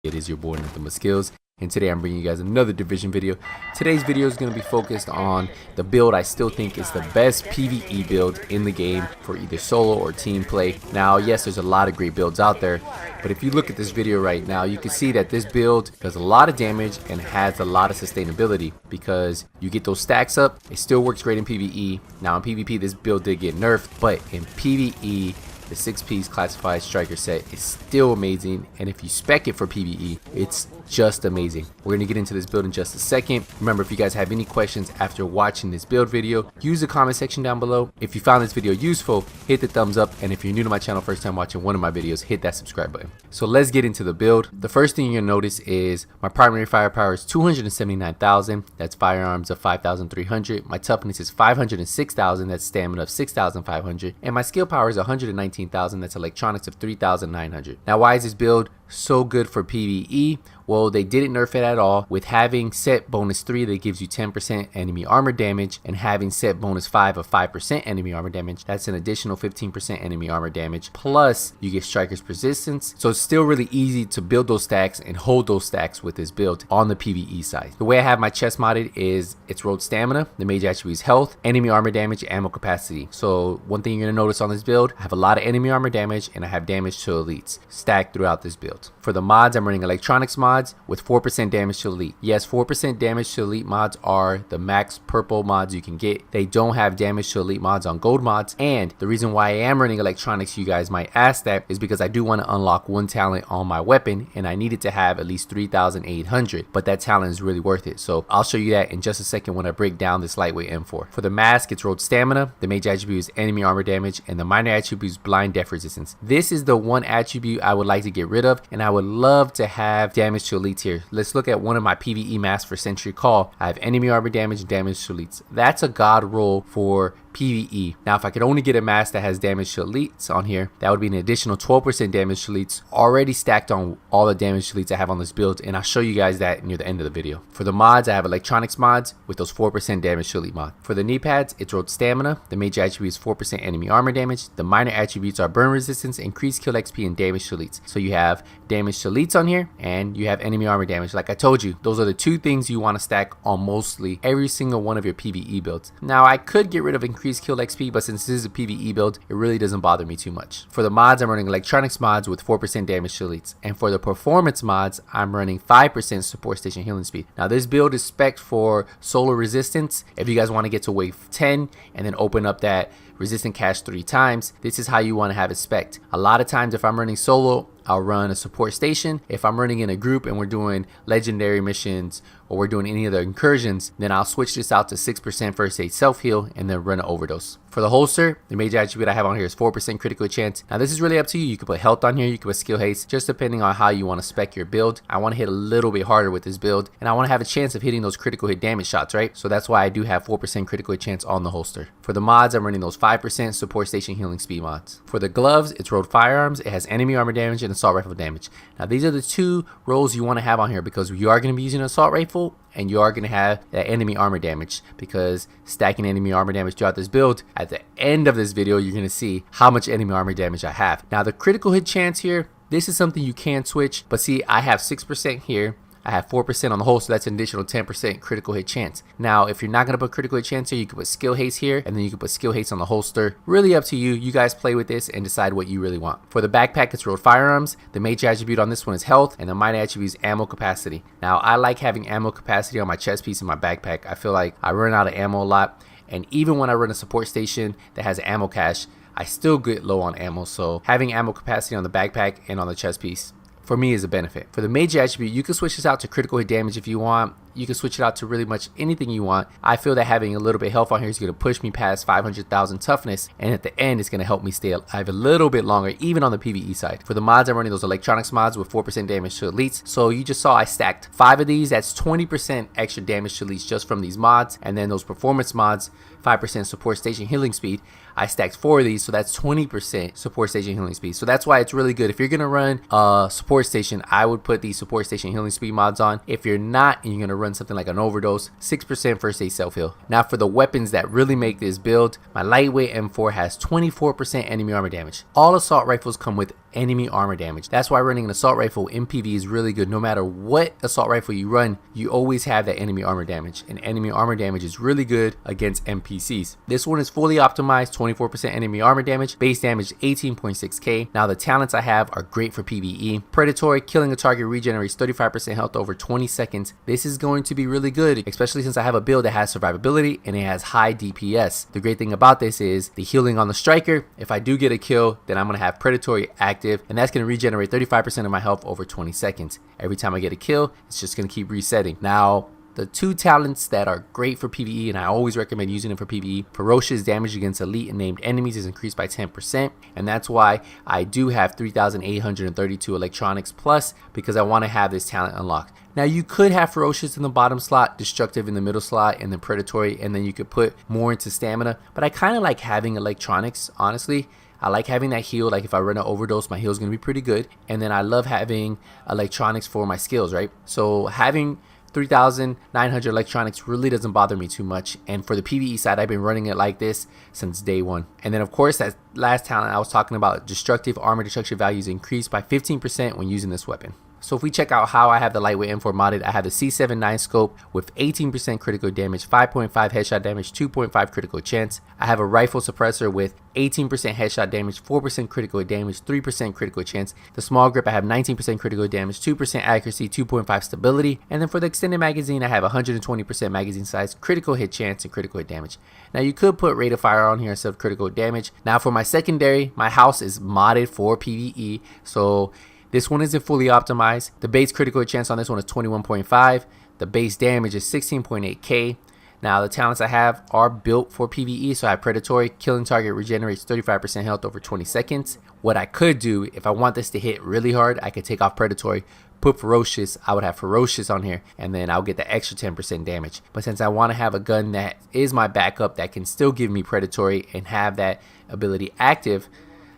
It is your boy Nothing But Skills, and today I'm bringing you guys another division video. Today's video is going to be focused on the build I still think is the best PvE build in the game for either solo or team play. Now, yes, there's a lot of great builds out there, but if you look at this video right now, you can see that this build does a lot of damage and has a lot of sustainability because you get those stacks up. It still works great in PvE. Now in PvP, this build did get nerfed, but in PvE, the 6-piece classified striker set is still amazing, and if you spec it for PvE, it's just amazing. We're going to get into this build in just a second. Remember, if you guys have any questions after watching this build video, use the comment section down below. If you found this video useful, hit the thumbs up, and if you're new to my channel, first time watching one of my videos, hit that subscribe button. So let's get into the build. The first thing you're going to notice is my primary firepower is 279,000. That's firearms of 5,300. My toughness is 506,000. That's stamina of 6,500. And my skill power is 119,000. That's electronics of 3,900. Now, why is this build so good for PvE? Well, they didn't nerf it at all. With having set bonus 3 that gives you 10% enemy armor damage, and having set bonus 5 of 5% enemy armor damage, that's an additional 15% enemy armor damage, plus you get striker's persistence. So it's still really easy to build those stacks and hold those stacks with this build on the PvE side. The way I have my chest modded is it's rolled stamina, the major attribute is health, enemy armor damage, ammo capacity. So one thing you're going to notice on this build, I have a lot of enemy armor damage and I have damage to elites stacked throughout this build. For the mods, I'm running electronics mods with 4% damage to elite. Yes, 4% damage to elite mods are the max purple mods you can get. They don't have damage to elite mods on gold mods, and the reason why I am running electronics, you guys might ask that, is because I do want to unlock one talent on my weapon, and I needed to have at least 3,800, but that talent is really worth it. So I'll show you that in just a second when I break down this lightweight M4. For the mask, it's rolled stamina, the major attribute is enemy armor damage, and the minor attribute is blind death resistance. This is the one attribute I would like to get rid of, and I would love to have damage to elites here. Let's look at one of my PvE masks for Sentry Call. I have enemy armor damage and damage to elites. That's a god roll for PvE. Now, if I could only get a mask that has damage to elites on here, that would be an additional 12% damage to elites already stacked on all the damage to elites I have on this build, and I'll show you guys that near the end of the video. For the mods, I have electronics mods with those 4% damage to elite mod. For the knee pads, it's rolled stamina. The major attribute is 4% enemy armor damage. The minor attributes are burn resistance, increased kill XP, and damage to elites. So you have damage to elites on here, and you have enemy armor damage. Like I told you, those are the two things you want to stack on mostly every single one of your PvE builds. Now, I could get rid of increased kill XP, but since this is a PvE build, it really doesn't bother me too much. For the mods, I'm running electronics mods with 4% damage to elites, and for the performance mods, I'm running 5% support station healing speed. Now, this build is spec'd for solo resistance. If you guys want to get to wave 10 and then open up that resistant cache 3 times, this is how you want to have it spec'd. A lot of times, if I'm running solo, I'll run a support station. If I'm running in a group and we're doing legendary missions or we're doing any other incursions, then I'll switch this out to 6% first aid self-heal and then run an overdose. For the holster, the major attribute I have on here is 4% critical chance. Now, this is really up to you. You can put health on here, you can put skill haste, just depending on how you want to spec your build. I want to hit a little bit harder with this build, and I want to have a chance of hitting those critical hit damage shots, right? So that's why I do have 4% critical hit chance on the holster. For the mods, I'm running those 5% support station healing speed mods. For the gloves, it's rolled firearms. It has enemy armor damage and assault rifle damage. Now, these are the two rolls you want to have on here because you are going to be using an assault rifle and you are going to have that enemy armor damage, because stacking enemy armor damage throughout this build, at the end of this video, you're going to see how much enemy armor damage I have. Now, the critical hit chance here, this is something you can switch, but see, I have 6% here. I have 4% on the holster, so that's an additional 10% critical hit chance. Now, if you're not going to put critical hit chance here, you can put skill haste here, and then you can put skill haste on the holster. Really up to you. You guys play with this and decide what you really want. For the backpack, it's rolled firearms. The major attribute on this one is health, and the minor attribute is ammo capacity. Now, I like having ammo capacity on my chest piece and my backpack. I feel like I run out of ammo a lot, and even when I run a support station that has an ammo cache, I still get low on ammo, so having ammo capacity on the backpack and on the chest piece, for me, is a benefit. For the major attribute, you can switch this out to critical hit damage if you want. You can switch it out to really much anything you want. I feel that having a little bit of health on here is going to push me past 500,000 toughness, and at the end, it's going to help me stay alive a little bit longer, even on the PvE side. For the mods, I'm running those electronics mods with 4% damage to elites. So you just saw I stacked 5 of these. That's 20% extra damage to elites just from these mods. And then those performance mods, 5% support station healing speed. I stacked 4 of these, so that's 20% support station healing speed. So that's why it's really good. If you're going to run a support station, I would put these support station healing speed mods on. If you're not, and you're going to run something like an overdose, 6% first aid self-heal. Now, for the weapons that really make this build, my lightweight M4 has 24% enemy armor damage. All assault rifles come with enemy armor damage. That's why running an assault rifle in PvE is really good. No matter what assault rifle you run, you always have that enemy armor damage, and enemy armor damage is really good against NPCs. This one is fully optimized, 24% enemy armor damage, base damage 18.6k. Now the talents I have are great for PvE. Predatory, killing a target regenerates 35% health over 20 seconds. This is going to be really good, especially since I have a build that has survivability and it has high DPS. The great thing about this is the healing on the striker. If I do get a kill, then I'm going to have predatory active, and that's going to regenerate 35% of my health over 20 seconds. Every time I get a kill, it's just going to keep resetting. Now, the two talents that are great for PvE, and I always recommend using them for PvE, ferocious damage against elite and named enemies is increased by 10%, and that's why I do have 3,832 electronics plus, because I want to have this talent unlocked. Now you could have ferocious in the bottom slot, destructive in the middle slot, and then predatory, and then you could put more into stamina, but I kind of like having electronics, honestly. I like having that heal. Like if I run an overdose, my heal is going to be pretty good. And then I love having electronics for my skills, right? So having 3,900 electronics really doesn't bother me too much. And for the PvE side, I've been running it like this since day one. And then of course, that last talent I was talking about, destructive armor destruction values increased by 15% when using this weapon. So if we check out how I have the lightweight M4 modded, I have the C79 scope with 18% critical damage, 5.5 headshot damage, 2.5 critical chance. I have a rifle suppressor with 18% headshot damage, 4% critical damage, 3% critical chance. The small grip, I have 19% critical damage, 2% accuracy, 2.5 stability. And then for the extended magazine, I have 120% magazine size, critical hit chance, and critical hit damage. Now you could put rate of fire on here instead of critical damage. Now for my secondary, my house is modded for PvE. So this one isn't fully optimized. The base critical chance on this one is 21.5. The base damage is 16.8k. Now the talents I have are built for PvE. So I have predatory, killing target regenerates 35% health over 20 seconds. What I could do, if I want this to hit really hard, I could take off predatory, put ferocious. I would have ferocious on here, and then I'll get the extra 10% damage. But since I want to have a gun that is my backup that can still give me predatory and have that ability active,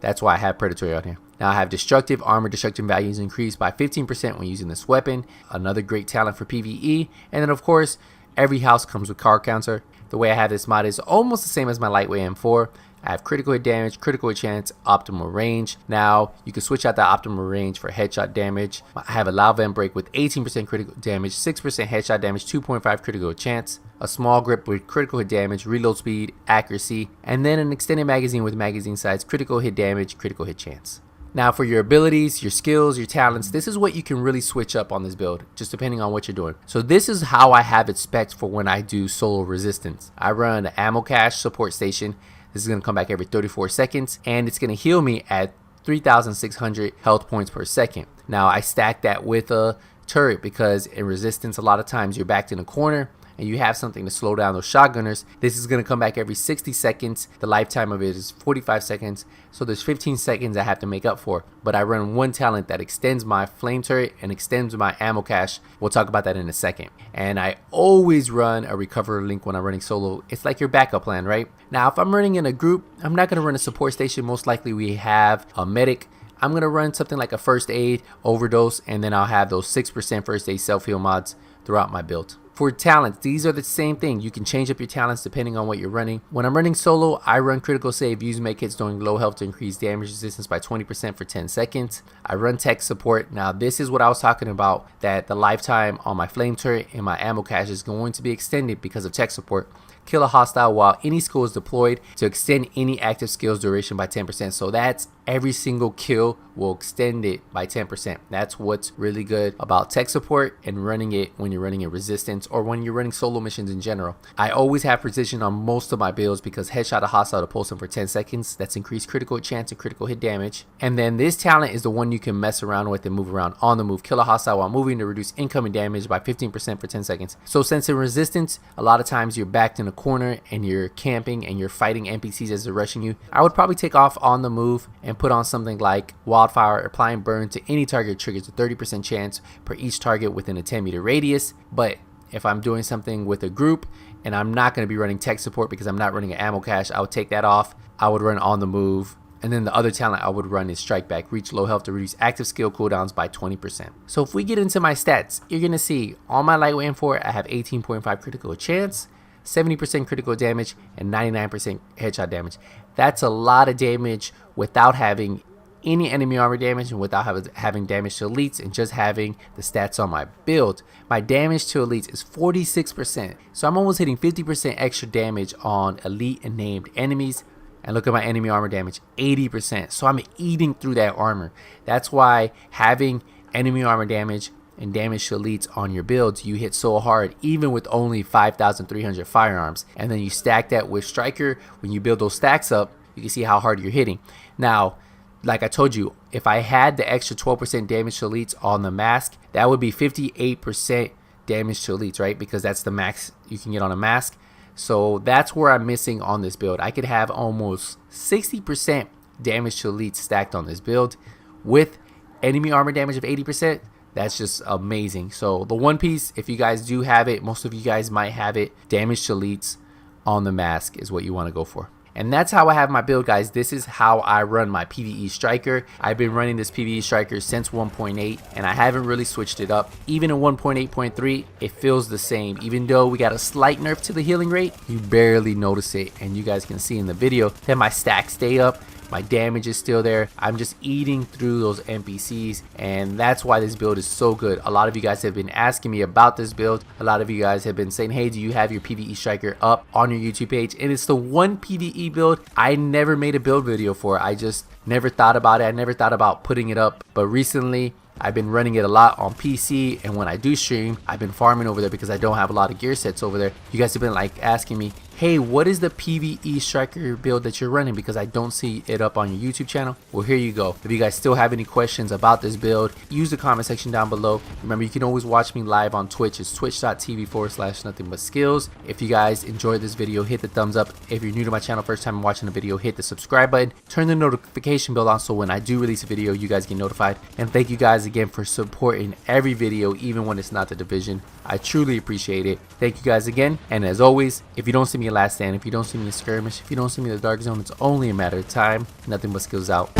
that's why I have predatory on here. Now I have destructive armor destruction values increased by 15% when using this weapon. Another great talent for PvE. And then of course, every house comes with card counter. The way I have this mod is almost the same as my lightweight M4. I have critical hit damage, critical hit chance, optimal range. Now you can switch out the optimal range for headshot damage. I have a loud vent break with 18% critical damage, 6% headshot damage, 2.5 critical chance. A small grip with critical hit damage, reload speed, accuracy, and then an extended magazine with magazine size, critical hit damage, critical hit chance. Now for your abilities, your skills, your talents, this is what you can really switch up on this build, just depending on what you're doing. So this is how I have it spec'd for when I do solo resistance. I run an ammo cache support station. This is going to come back every 34 seconds, and it's going to heal me at 3,600 health points per second. Now I stack that with a turret because in resistance, a lot of times you're backed in a corner and you have something to slow down those shotgunners. This is going to come back every 60 seconds. The lifetime of it is 45 seconds. So there's 15 seconds I have to make up for. But I run one talent that extends my flame turret and extends my ammo cache. We'll talk about that in a second. And I always run a recover link when I'm running solo. It's like your backup plan, right? Now, if I'm running in a group, I'm not going to run a support station. Most likely we have a medic. I'm going to run something like a first aid, overdose, and then I'll have those 6% first aid self-heal mods throughout my build. For talents, these are the same thing. You can change up your talents depending on what you're running. When I'm running solo, I run critical save, use med kits during low health to increase damage resistance by 20% for 10 seconds. I run tech support. Now this is what I was talking about, that the lifetime on my flame turret and my ammo cache is going to be extended because of tech support. Kill a hostile while any skill is deployed to extend any active skills duration by 10%. So that's every single kill will extend it by 10%. That's what's really good about tech support and running it when you're running a resistance or when you're running solo missions in general. I always have precision on most of my builds because headshot a hostile to pulse him for 10 seconds. That's increased critical chance and critical hit damage. And then this talent is the one you can mess around with and move around on the move. Kill a hostile while moving to reduce incoming damage by 15% for 10 seconds. So since in resistance, a lot of times you're backed in a corner and you're camping and you're fighting NPCs as they're rushing you, I would probably take off on the move and put on something like wildfire. Applying burn to any target triggers a 30% chance per each target within a 10-meter radius. But if I'm doing something with a group and I'm not going to be running tech support because I'm not running an ammo cache, I would take that off. I would run on the move. And then the other talent I would run is strike back, reach low health to reduce active skill cooldowns by 20%. So if we get into my stats, you're going to see on my lightweight M4, I have 18.5 critical chance, 70% critical damage, and 99% headshot damage. That's a lot of damage without having any enemy armor damage and without having damage to elites and just having the stats on my build. My damage to elites is 46%, so I'm almost hitting 50% extra damage on elite and named enemies. And look at my enemy armor damage, 80%. So I'm eating through that armor. That's why having enemy armor damage and damage to elites on your builds, you hit so hard even with only 5,300 firearms. And then you stack that with striker. When you build those stacks up, you can see how hard you're hitting. Now, like I told you, if I had the extra 12% damage to elites on the mask, that would be 58% damage to elites, right? Because that's the max you can get on a mask. So that's where I'm missing on this build. I could have almost 60% damage to elites stacked on this build with enemy armor damage of 80%. That's just amazing. So the one piece, if you guys do have it, most of you guys might have it, damage to elites on the mask is what you want to go for. And that's how I have my build, guys. This is how I run my PvE striker. I've been running this PvE striker since 1.8 and I haven't really switched it up. Even in 1.8.3, it feels the same. Even though we got a slight nerf to the healing rate, you barely notice it. And you guys can see in the video that my stacks stay up. My damage is still there. I'm just eating through those NPCs, and that's why this build is so good. A lot of you guys have been asking me about this build. A lot of you guys have been saying, hey, do you have your PvE striker up on your YouTube page? And it's the one PvE build I never made a build video for. I just never thought about it. I never thought about putting it up, but recently I've been running it a lot on PC, and when I do stream, I've been farming over there because I don't have a lot of gear sets over there. You guys have been like asking me, hey, what is the PvE striker build that you're running, because I don't see it up on your YouTube channel? Well, here you go. If you guys still have any questions about this build, use the comment section down below. Remember, you can always watch me live on Twitch. It's twitch.tv/nothingbutskills. If you guys enjoyed this video, hit the thumbs up. If you're new to my channel, first time watching a video, hit the subscribe button. Turn the notification bell on so when I do release a video, you guys get notified. And thank you guys again for supporting every video, even when it's not the division. I truly appreciate it. Thank you guys again. And as always, if you don't see me in Last Stand, if you don't see me in Skirmish, if you don't see me in the Dark Zone, it's only a matter of time. Nothing but skills out.